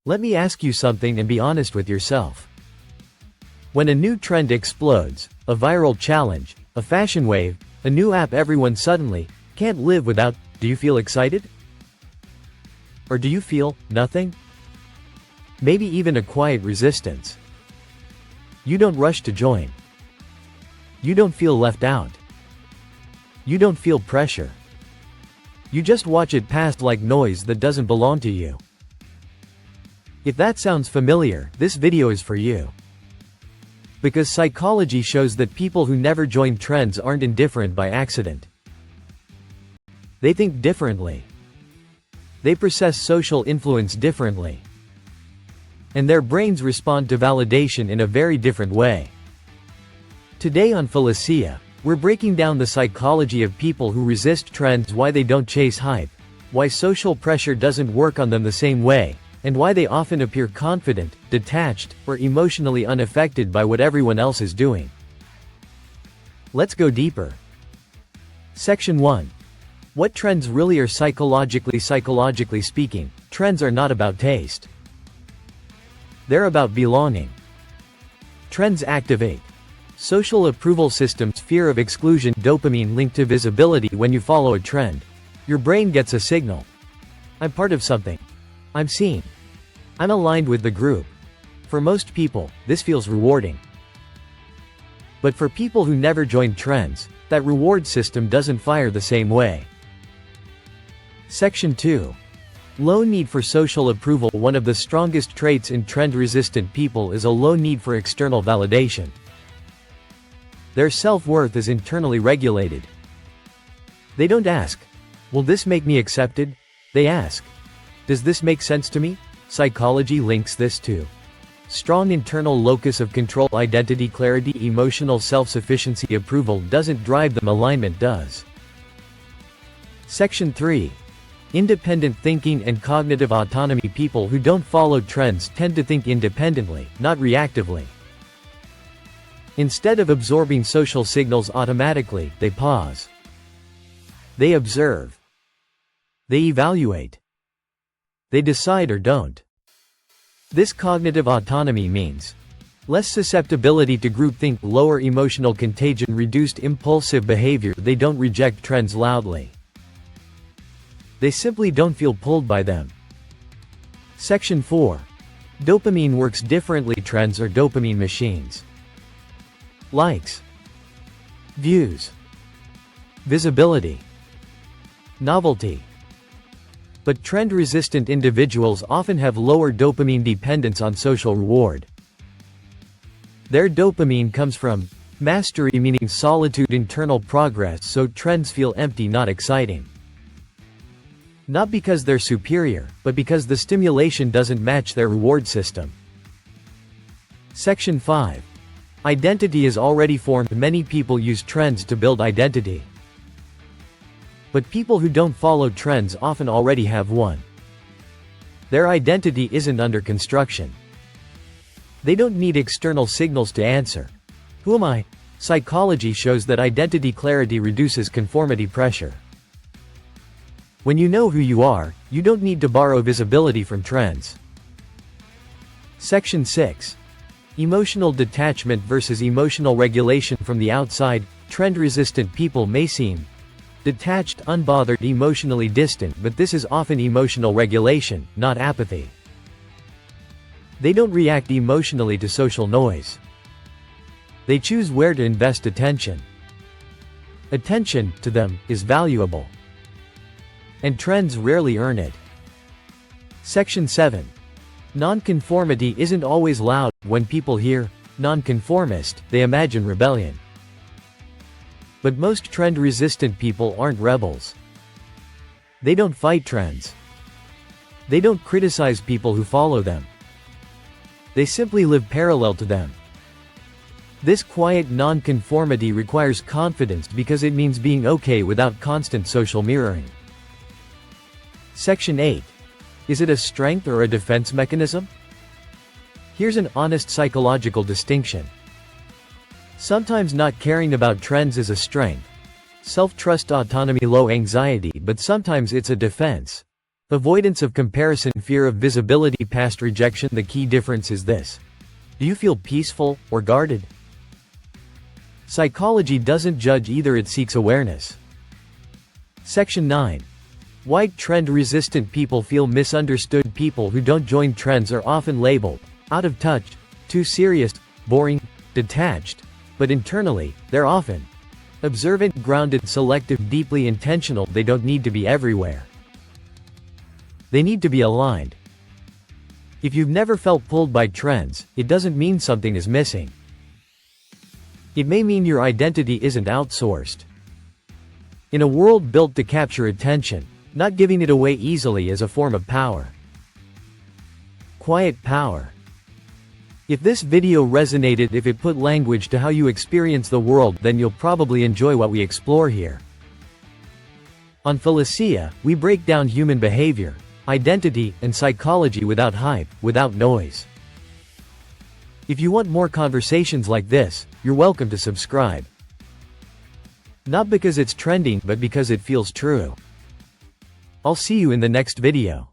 Let me ask you something and be honest with yourself. When a new trend explodes, a viral challenge, a fashion wave, a new app everyone suddenly can't live without, do you feel excited? Or do you feel nothing? Maybe even a quiet resistance. You don't rush to join. You don't feel left out. You don't feel pressure. You just watch it pass like noise that doesn't belong to you. If that sounds familiar, this video is for you. Because psychology shows that people who never join trends aren't indifferent by accident. They think differently. They process social influence differently. And their brains respond to validation in a very different way. Today on Philosya, we're breaking down the psychology of people who resist trends, why they don't chase hype, why social pressure doesn't work on them the same way, and why they often appear confident, detached, or emotionally unaffected by what everyone else is doing. Let's go deeper. Section 1. What trends really are psychologically? Psychologically speaking, trends are not about taste. They're about belonging. Trends activate social approval systems, fear of exclusion, dopamine linked to visibility. When you follow a trend, your brain gets a signal. I'm part of something. I'm seen. I'm aligned with the group. For most people, this feels rewarding. But for people who never join trends, that reward system doesn't fire the same way. Section 2. Low need for social approval. One of the strongest traits in trend-resistant people is a low need for external validation. Their self-worth is internally regulated. They don't ask, will this make me accepted? They ask, does this make sense to me? Psychology links this to strong internal locus of control, identity, clarity, emotional self-sufficiency. Approval doesn't drive them, alignment does. Section 3. Independent thinking and cognitive autonomy. People who don't follow trends tend to think independently, not reactively. Instead of absorbing social signals automatically, they pause. They observe. They evaluate. They decide or don't. This cognitive autonomy means less susceptibility to groupthink, lower emotional contagion, reduced impulsive behavior. They don't reject trends loudly. They simply don't feel pulled by them. Section 4. Dopamine works differently. Trends are dopamine machines. Likes, views, visibility, novelty. But trend-resistant individuals often have lower dopamine dependence on social reward. Their dopamine comes from mastery, meaning solitude, internal progress, so trends feel empty, not exciting. Not because they're superior, but because the stimulation doesn't match their reward system. Section 5. Identity is already formed. Many people use trends to build identity. But people who don't follow trends often already have one. Their identity isn't under construction. They don't need external signals to answer. Who am I? Psychology shows that identity clarity reduces conformity pressure. When you know who you are, you don't need to borrow visibility from trends. Section 6. Emotional detachment versus emotional regulation. From the outside, trend-resistant people may seem detached, unbothered, emotionally distant, but this is often emotional regulation, not apathy. They don't react emotionally to social noise. They choose where to invest attention. Attention, to them, is valuable. And trends rarely earn it. Section 7. Nonconformity isn't always loud. When people hear nonconformist, they imagine rebellion. But most trend-resistant people aren't rebels. They don't fight trends. They don't criticize people who follow them. They simply live parallel to them. This quiet nonconformity requires confidence because it means being okay without constant social mirroring. Section 8. Is it a strength or a defense mechanism? Here's an honest psychological distinction. Sometimes not caring about trends is a strength. Self-trust, autonomy, low anxiety, but sometimes it's a defense. Avoidance of comparison, fear of visibility, past rejection. The key difference is this. Do you feel peaceful or guarded? Psychology doesn't judge either, it seeks awareness. Section 9. Why trend-resistant people feel misunderstood. People who don't join trends are often labeled out of touch, too serious, boring, detached. But internally, they're often observant, grounded, selective, deeply intentional. They don't need to be everywhere. They need to be aligned. If you've never felt pulled by trends, it doesn't mean something is missing. It may mean your identity isn't outsourced. In a world built to capture attention, not giving it away easily is a form of power. Quiet power. If this video resonated, if it put language to how you experience the world, then you'll probably enjoy what we explore here. On Philosya, we break down human behavior, identity, and psychology without hype, without noise. If you want more conversations like this, you're welcome to subscribe. Not because it's trending, but because it feels true. I'll see you in the next video.